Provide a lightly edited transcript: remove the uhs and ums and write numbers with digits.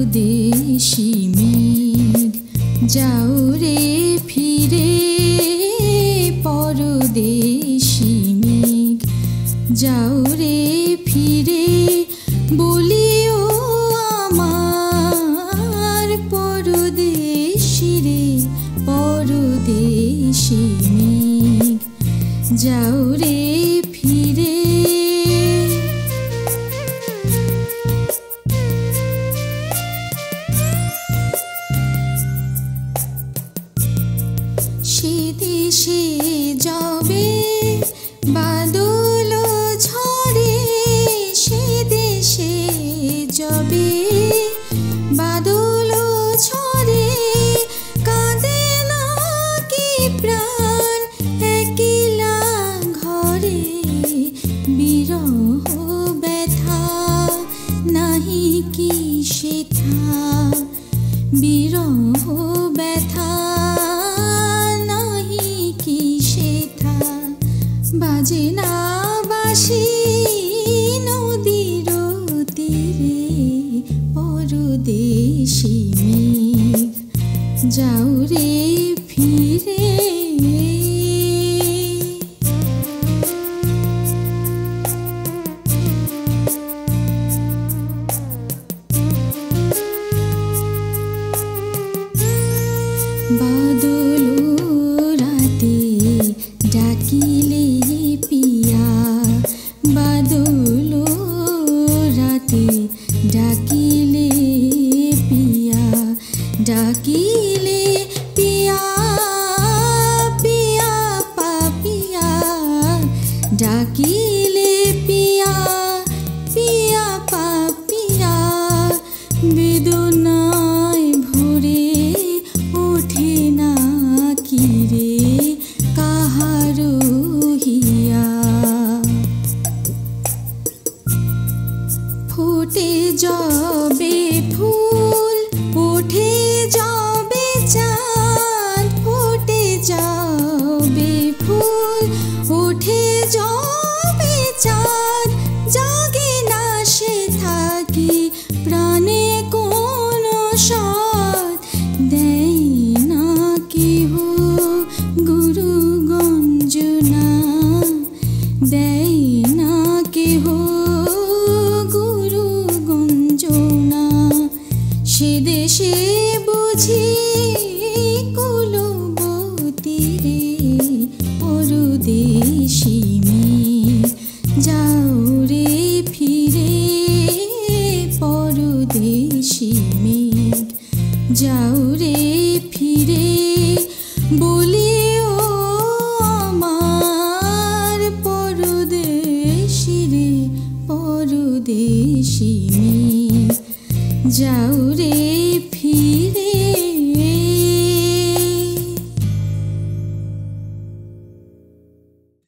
পরদেশি মেঘ যাও রে ফিরে, পরদেশি মেঘ যাও রে ফিরে, বলিও আমার পরদেশি রে, পরদেশি মেঘ যাও রে ফিরে। সে দেশে যাবে বাদল ঝরে, সে দেশে যাবে বাদল ঝরে, কাঁদে না কি প্রাণ একলা ঘরে, বিরহ ব্যথা নাহি কি সেথা, বিরহ ব্যথা বাজে না বাঁশি নদীর তীরে, পরদেশি মেঘ যাও রে ফিরে। বাদল রাতে ডাকিলে পিয়া, বাদল রাতে ডাকিলে পিয়া, ডাকিলে পিয়া পিয়া পাপিয়া, ডাকিলে পিয়া পিয়া পাপিয়া, বেদনায় ভরে ওঠে না কি রে কাহারো হিয়া, ফুটে যাবে ফুল ওঠে যাবে চাঁদ, ফুটে যাবে ফুল ওঠে যাবে চাঁদ, জাগে না সে থাকি প্রাণে কোন সাথ, দেয় না কেহ গুরু গঞ্জনা, দেয় না কেহ গুরু গঞ্জনা, সে দেশে বুঝি কুলবতী রে, পরদেশি মেঘ যাও রে ফিরে, পরদেশি মেঘ যাও রে ফিরে, বলিও আমার পরদেশি রে, পরদেশি মেঘ যাও